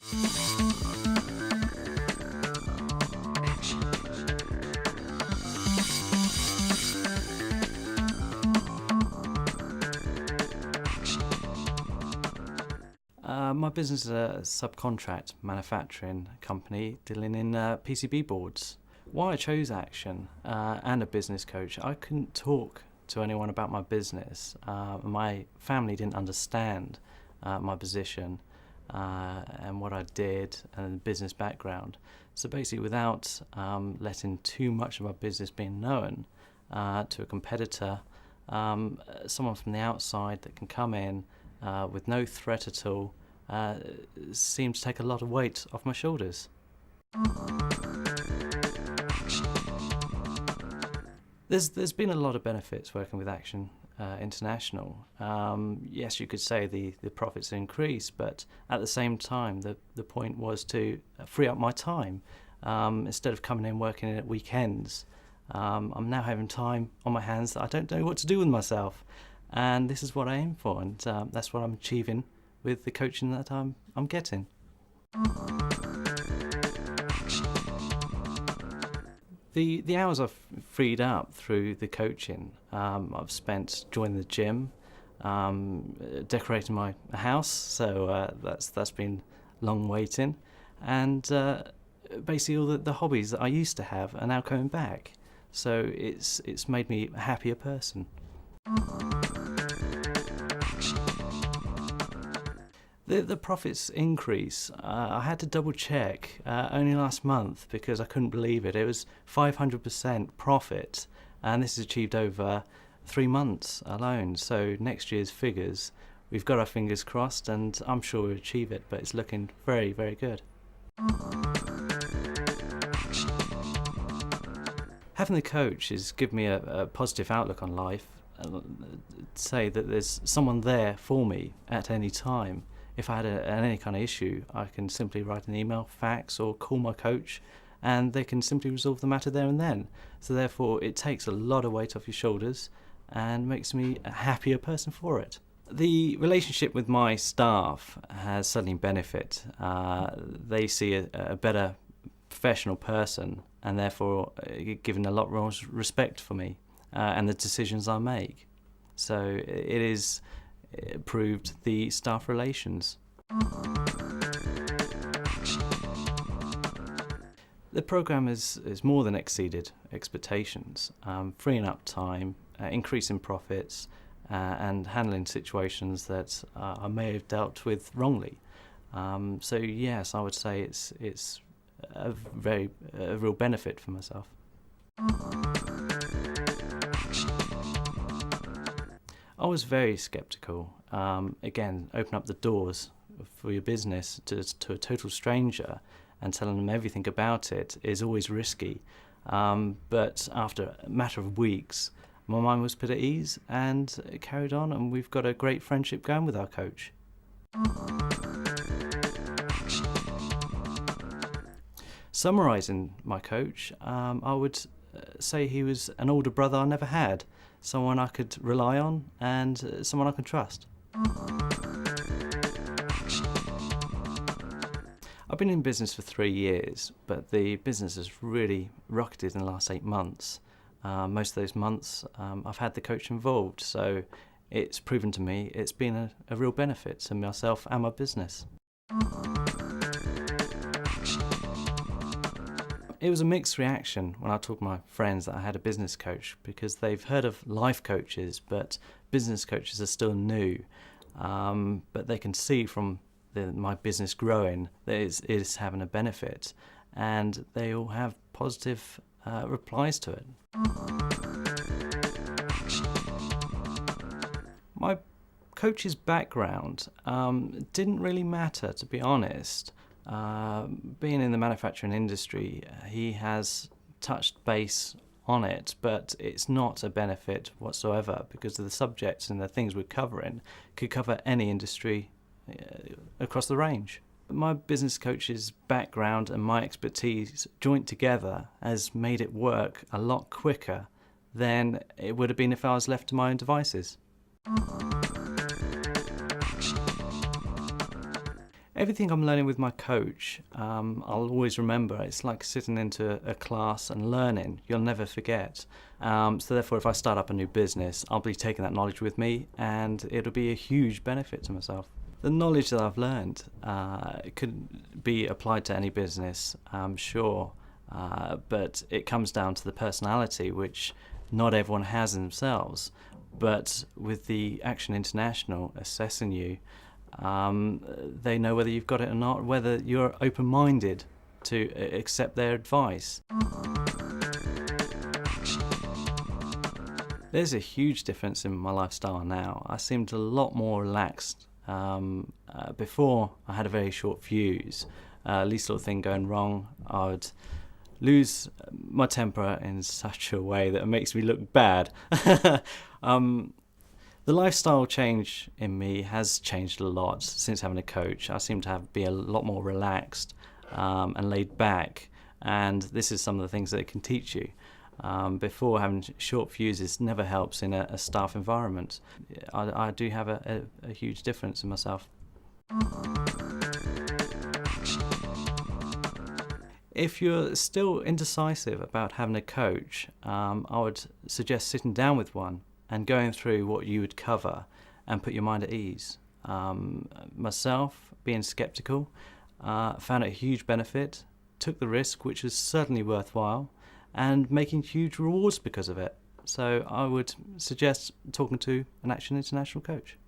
My business is a subcontract manufacturing company dealing in PCB boards. Why I chose Action and a business coach, I couldn't talk to anyone about my business. My family didn't understand my position and what I did and the business background. So basically, without letting too much of my business being known to a competitor, someone from the outside that can come in with no threat at all seemed to take a lot of weight off my shoulders. There's been a lot of benefits working with Action International. Yes, you could say the profits increase, but at the same time, the point was to free up my time. Instead of coming in working at weekends, I'm now having time on my hands that I don't know what to do with myself. And this is what I aim for, and that's what I'm achieving with the coaching that I'm getting. The hours I've freed up through the coaching, I've spent joining the gym, decorating my house, so that's been long waiting, and basically all the hobbies that I used to have are now coming back. So it's made me a happier person. The profits increase, I had to double check only last month because I couldn't believe it. It was 500% profit, and this is achieved over 3 months alone. So next year's figures, we've got our fingers crossed, and I'm sure we'll achieve it, but it's looking very, very good. Having the coach has given me a positive outlook on life, say that there's someone there for me at any time. If I had any kind of issue, I can simply write an email, fax, or call my coach, and they can simply resolve the matter there and then. So therefore, it takes a lot of weight off your shoulders and makes me a happier person for it. The relationship with my staff has certainly benefit. They see a better professional person, and therefore given a lot more respect for me and the decisions I make. So it is improved the staff relations. The program has more than exceeded expectations, freeing up time, increasing profits, and handling situations that I may have dealt with wrongly. So yes, I would say it's a real benefit for myself. I was very sceptical. Again, open up the doors for your business to a total stranger and telling them everything about it is always risky. But after a matter of weeks, my mind was put at ease and it carried on, and we've got a great friendship going with our coach. Summarising my coach, I would say he was an older brother I never had, someone I could rely on, and someone I could trust. I've been in business for 3 years, but the business has really rocketed in the last 8 months. Most of those months I've had the coach involved, so it's proven to me it's been a real benefit to myself and my business. It was a mixed reaction when I told my friends that I had a business coach, because they've heard of life coaches, but business coaches are still new. But they can see from my business growing that it is having a benefit, and they all have positive replies to it. My coach's background didn't really matter, to be honest. Being in the manufacturing industry, he has touched base on it, but it's not a benefit whatsoever, because of the subjects and the things we're covering could cover any industry across the range. My business coach's background and my expertise joined together has made it work a lot quicker than it would have been if I was left to my own devices. Everything I'm learning with my coach, I'll always remember. It's like sitting into a class and learning. You'll never forget. So therefore, if I start up a new business, I'll be taking that knowledge with me, and it'll be a huge benefit to myself. The knowledge that I've learned could be applied to any business, I'm sure, but it comes down to the personality, which not everyone has in themselves. But with the Action International assessing you, they know whether you've got it or not, whether you're open-minded to accept their advice. There's a huge difference in my lifestyle now. I seemed a lot more relaxed. Before, I had a very short fuse. Least little thing going wrong, I would lose my temper in such a way that it makes me look bad. The lifestyle change in me has changed a lot since having a coach. I seem to be a lot more relaxed and laid back, and this is some of the things that it can teach you. Before, having short fuses never helps in a staff environment. I do have a huge difference in myself. If you're still indecisive about having a coach, I would suggest sitting down with one and going through what you would cover and put your mind at ease. Myself, being sceptical, found it a huge benefit, took the risk, which was certainly worthwhile, and making huge rewards because of it. So I would suggest talking to an Action International coach.